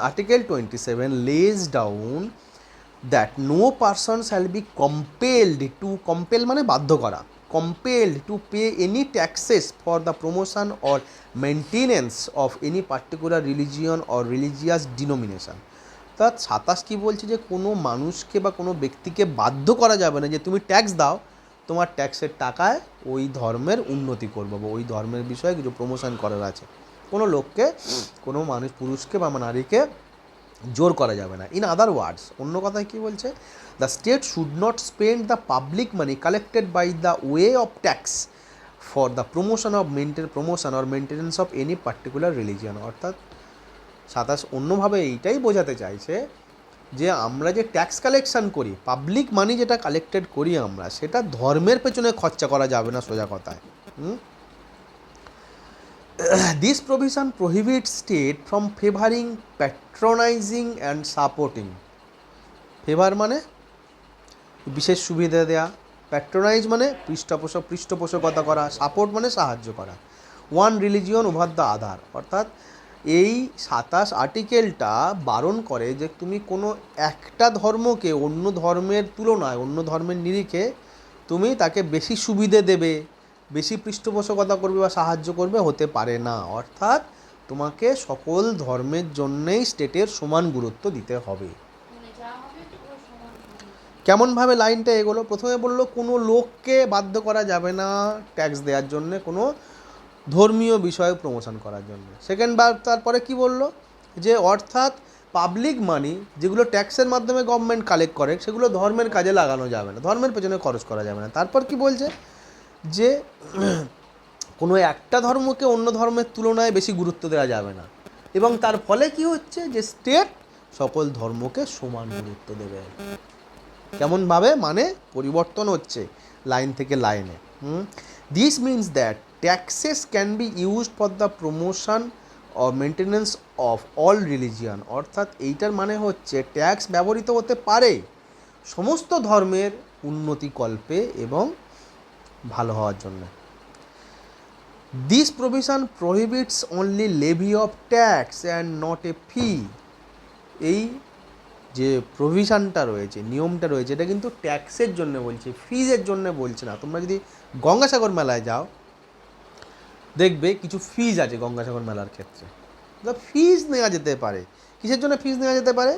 Article 27 lays down that no person shall be compelled to, compel মানে বাধ্য করা, compelled to pay any taxes for the promotion or maintenance of any particular religion or religious denomination। অর্থাৎ 27 কি বলছে যে কোনো মানুষকে বা কোনো ব্যক্তিকে বাধ্য করা যাবে না যে তুমি ট্যাক্স দাও, তোমার ট্যাক্সের টাকায় ওই ধর্মের উন্নতি করবো বা ওই ধর্মের বিষয়ে কিছু প্রমোশন করার আছে। কোনো লোককে, কোনো মানুষ, পুরুষকে বা নারীকে জোর করা যাবে না। ইন আদার ওয়ার্ডস, অন্য কথায় কী বলছে, the state should not spend the public money collected by the way of tax for the promotion or maintenance of any particular religion. অর্থাৎ 27 অন্যভাবে এইটাই বোঝাতে চাইছে যে আমরা যে ট্যাক্স কালেকশান করি, পাবলিক মানি যেটা কালেক্টেড করি আমরা, সেটা ধর্মের পেছনে খরচা করা যাবে না, সোজা কথায়। This provision prohibits state from favoring, patronizing and supporting. Favour মানে বিশেষ সুবিধা দেয়া, প্যাট্রোনাইজ মানে পৃষ্ঠপোষকতা করা, সাপোর্ট মানে সাহায্য করা, one religion over the other. অর্থাৎ এই 27 আর্টিকেলটা বারণ করে যে তুমি কোনো একটা ধর্মকে অন্য ধর্মের তুলনায়, অন্য ধর্মের নিরিখে তুমি তাকে বেশি সুবিধে দেবে, বেশি পৃষ্ঠপোষকতা করবে বা সাহায্য করবে, হতে পারে না। অর্থাৎ তোমাকে সকল ধর্মের জন্যেই স্টেটের সমান গুরুত্ব দিতে হবে। কেমনভাবে লাইনটা এগোলো, প্রথমে বললো কোনো লোককে বাধ্য করা যাবে না ট্যাক্স দেওয়ার জন্য কোনো ধর্মীয় বিষয়ে প্রমোশন করার জন্য। সেকেন্ড বার তারপরে কি বললো যে অর্থাৎ পাবলিক মানি যেগুলো ট্যাক্সের মাধ্যমে গভর্নমেন্ট কালেক্ট করে সেগুলো ধর্মের কাজে লাগানো যাবে না, ধর্মের পেছনে খরচ করা যাবে না। তারপর কি বলছে যে কোনো একটা ধর্মকে অন্য ধর্মের তুলনায় বেশি গুরুত্ব দেওয়া যাবে না, এবং তার ফলে কি হচ্ছে যে স্টেট সকল ধর্মকে সমান গুরুত্ব দেবে। কেমনভাবে মানে পরিবর্তন হচ্ছে লাইন থেকে লাইনে। This means that taxes can be used for the promotion or maintenance of all religion. অর্থাৎ এইটার মানে হচ্ছে ট্যাক্স ব্যবহৃত হতে পারে সমস্ত ধর্মের উন্নতিকল্পে এবং ভালো হওয়ার জন্য। This provision prohibits only levy of tax and not a fee. এই যে প্রভিশনটা রয়েছে, নিয়মটা রয়েছে, এটা কিন্তু ট্যাক্সের জন্য বলছে, ফিজের জন্য বলছে না। তোমরা যদি গঙ্গাসাগর মেলায় যাও দেখবে কিছু ফিজ আছে গঙ্গাসাগর মেলার ক্ষেত্রে, ফিজ নেওয়া যেতে পারে। কিসের জন্য ফিজ নেওয়া যেতে পারে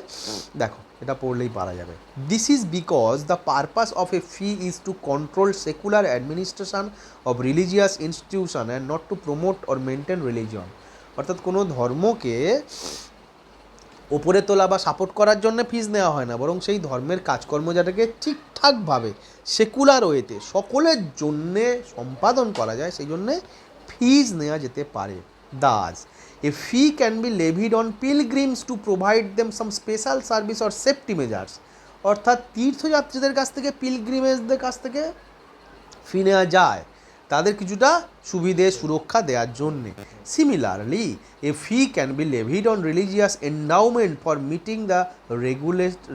দেখো, এটা পড়লেই পারা যাবে। This is because the purpose of A fee is to control secular administration of religious institution and not to promote or maintain religion. অর্থাৎ কোনো ধর্মকে ওপরে তোলা বা সাপোর্ট করার জন্য ফিজ নেওয়া হয় না, বরং সেই ধর্মের কাজকর্ম যাটাকে ঠিকঠাকভাবে সেকুলার ওয়েতে সকলের জন্যে সম্পাদন করা যায়, সেই জন্যে ফিজ নেওয়া যেতে পারে। Thus a fee can be levied on pilgrims to provide them some special service or safety measures. অর্থাৎ তীর্থযাত্রীদের কাছ থেকে, পিলগ্রিমেজদের কাছ থেকে ফি নেওয়া যায় তাদের কিছুটা সুবিধে সুরক্ষা দেওয়ার জন্যে। Similarly a fee can be levied on religious endowment for meeting the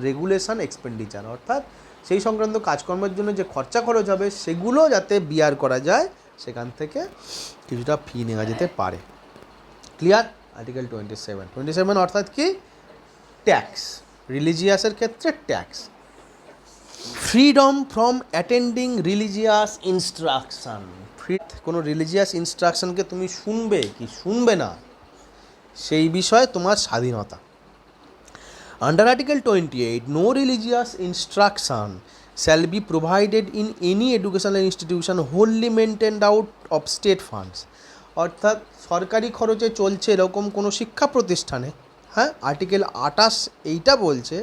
regulation expenditure. অর্থাৎ সেই সংক্রান্ত কাজকর্মের জন্য যে খরচা খরচ হবে সেগুলো যাতে বিয়ার করা যায়, সেখান থেকে কিছুটা ফি নেওয়া যেতে পারে। ক্লিয়ার? আর্টিকেল 27 অর্থাৎ কি, ট্যাক্স, রিলিজিয়াসের ক্ষেত্রে tax. Freedom from attending religious instruction. কোনো রিলিজিয়াস ইনস্ট্রাকশানকে তুমি শুনবে কি শুনবে না সেই বিষয়ে তোমার স্বাধীনতা। Under article 28 no religious instruction shall be provided in any educational institution wholly maintained out of state funds. অর্থাৎ সরকারি খরচে চলছে এরকম কোনো শিক্ষা প্রতিষ্ঠানে, হ্যাঁ, আর্টিকেল 28 এইটা বলছে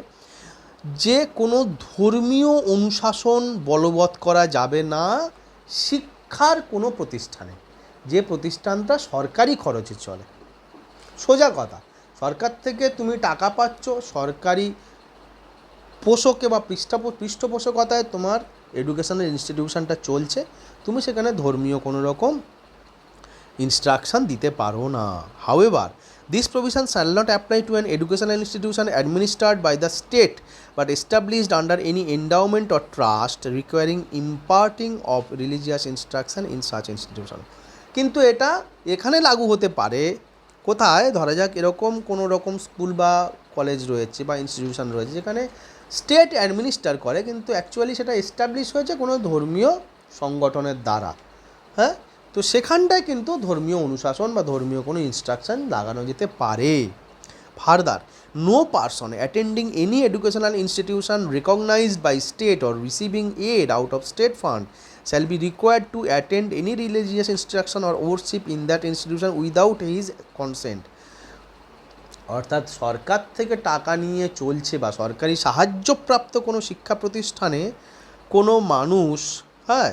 যে কোনো ধর্মীয় অনুশাসন বলবৎ করা যাবে না শিক্ষার কোনো প্রতিষ্ঠানে, যে প্রতিষ্ঠানটা সরকারি খরচে চলে। সোজা কথা, সরকার থেকে তুমি টাকা পাচ্ছ, সরকারি পোষকে বা পৃষ্ঠপোষকতায় তোমার এডুকেশনাল ইনস্টিটিউশনটা চলছে, তুমি সেখানে ধর্মীয় কোনো রকম ইনস্ট্রাকশন দিতে পারো না। However this provision shall not apply to an educational institution administered by the state but established under any endowment or trust requiring imparting of religious instruction in such institution। কিন্তু এটা এখানে লাগু হতে পারে কোথায় ধরা যাক এরকম কোনো রকম স্কুল বা কলেজ রয়েছে বা ইনস্টিটিউশন রয়েছে যেখানে স্টেট অ্যাডমিনিস্টার করে, কিন্তু অ্যাকচুয়ালি সেটা এস্টাবলিশ হয়েছে কোনো ধর্মীয় সংগঠনের দ্বারা, হ্যাঁ, তো সেখানটায় কিন্তু ধর্মীয় অনুশাসন বা ধর্মীয় কোনো ইনস্ট্রাকশন লাগানো যেতে পারে। Further, no person attending any educational institution recognised by state or receiving aid out of state fund shall be required to attend any religious instruction or worship in that institution without his consent। অর্থাৎ সরকার থেকে টাকা নিয়ে চলছে বা সরকারি সাহায্যপ্রাপ্ত কোনো শিক্ষা প্রতিষ্ঠানে কোনো মানুষ, হ্যাঁ,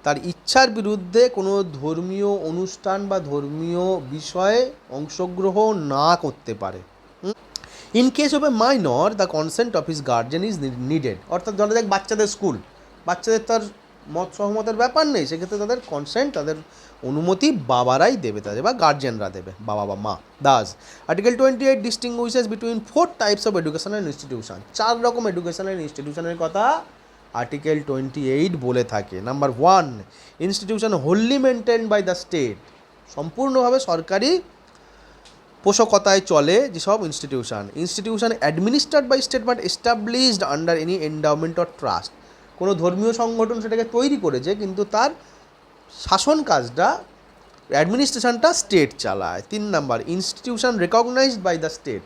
তার ইচ্ছার বিরুদ্ধে কোনো ধর্মীয় অনুষ্ঠান বা ধর্মীয় বিষয়ে অংশগ্রহণ না করতে পারে। In case of a minor the consent of his guardian is needed. অর্থাৎ ধরা যাক বাচ্চাদের স্কুল, বাচ্চাদের তার মত সহমতের ব্যাপার নেই, সেক্ষেত্রে তাদের কনসেন্ট, তাদের অনুমতি বাবারাই দেবে, তাদের বা গার্জেনরা দেবে, বাবা বা মা। Thus article 28 distinguishes between 4 types of educational institution. 4 রকম এডুকেশনাল ইনস্টিটিউশনের কথা আর্টিকেল 28 বলে থাকে। Number 1, institution wholly maintained by the state. সম্পূর্ণভাবে সরকারি পোষকতায় চলে যেসব institution. Institution administered by state but established under any endowment or trust. কোনো ধর্মীয় সংগঠন সেটাকে তৈরি করেছে, কিন্তু তার শাসন কাজটা, অ্যাডমিনিস্ট্রেশনটা স্টেট চালায়। 3 number, institution recognised by the state.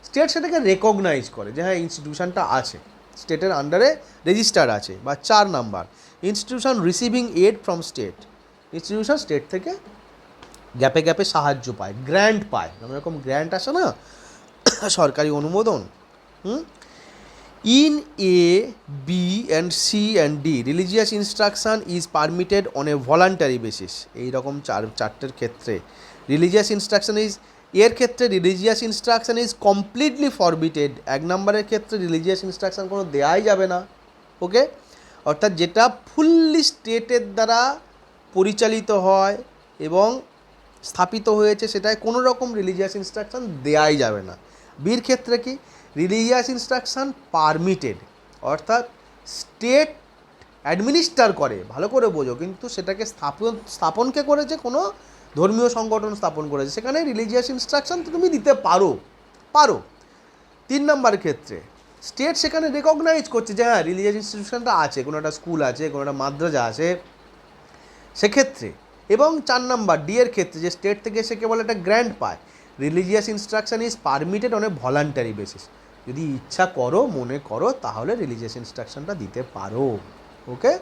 State সেটাকে রেকগনাইজ করে যে হ্যাঁ ইনস্টিটিউশনটা আছে, স্টেটের আন্ডারে রেজিস্টার্ড আছে। বা 4 number, institution receiving aid from state. Institution state থেকে গ্যাপে গ্যাপে সাহায্য পায়, গ্র্যান্ট পায়, এরকম গ্র্যান্ট আসে না, সরকারি অনুমোদন। In A, B and C and D religious instruction is permitted on a voluntary basis. এইরকম চারটের ক্ষেত্রে রিলিজিয়াস ইনস্ট্রাকশন ইজ, এর ক্ষেত্রে religious instruction is completely forbidden. 1 নম্বরের ক্ষেত্রে রিলিজিয়াস ইনস্ট্রাকশন কোনো দেওয়াই যাবে না, ওকে। অর্থাৎ যেটা ফুললি স্টেটের দ্বারা পরিচালিত হয় এবং স্থাপিত হয়েছে সেটায় কোনো রকম রিলিজিয়াস ইনস্ট্রাকশন দেওয়াই যাবে না। বির ক্ষেত্রে কি, রিলিজিয়াস ইনস্ট্রাকশন পারমিটেড, অর্থাৎ স্টেট অ্যাডমিনিস্টার করে, ভালো করে বোঝো, কিন্তু সেটাকে স্থাপনকে করেছে কোনো ধর্মীয় সংগঠন স্থাপন করেছে, সেখানে রিলিজিয়াস ইনস্ট্রাকশন তো তুমি দিতে পারো। 3 নম্বর ক্ষেত্রে স্টেট সেখানে রেকগনাইজ করছে যে হ্যাঁ রিলিজিয়াস ইনস্টিটিউশনটা আছে, কোনো একটা স্কুল আছে, কোনো একটা মাদ্রাসা আছে, সেক্ষেত্রে। এবং 4 নম্বর ডি এর ক্ষেত্রে যে স্টেট থেকে সে কেবল একটা গ্র্যান্ট পায়, religious instruction is permitted on a voluntary basis. যদি ইচ্ছা করো, মনে করো, তাহলে রিলিজিয়াস ইনস্ট্রাকশনটা দিতে পারো, ওকে।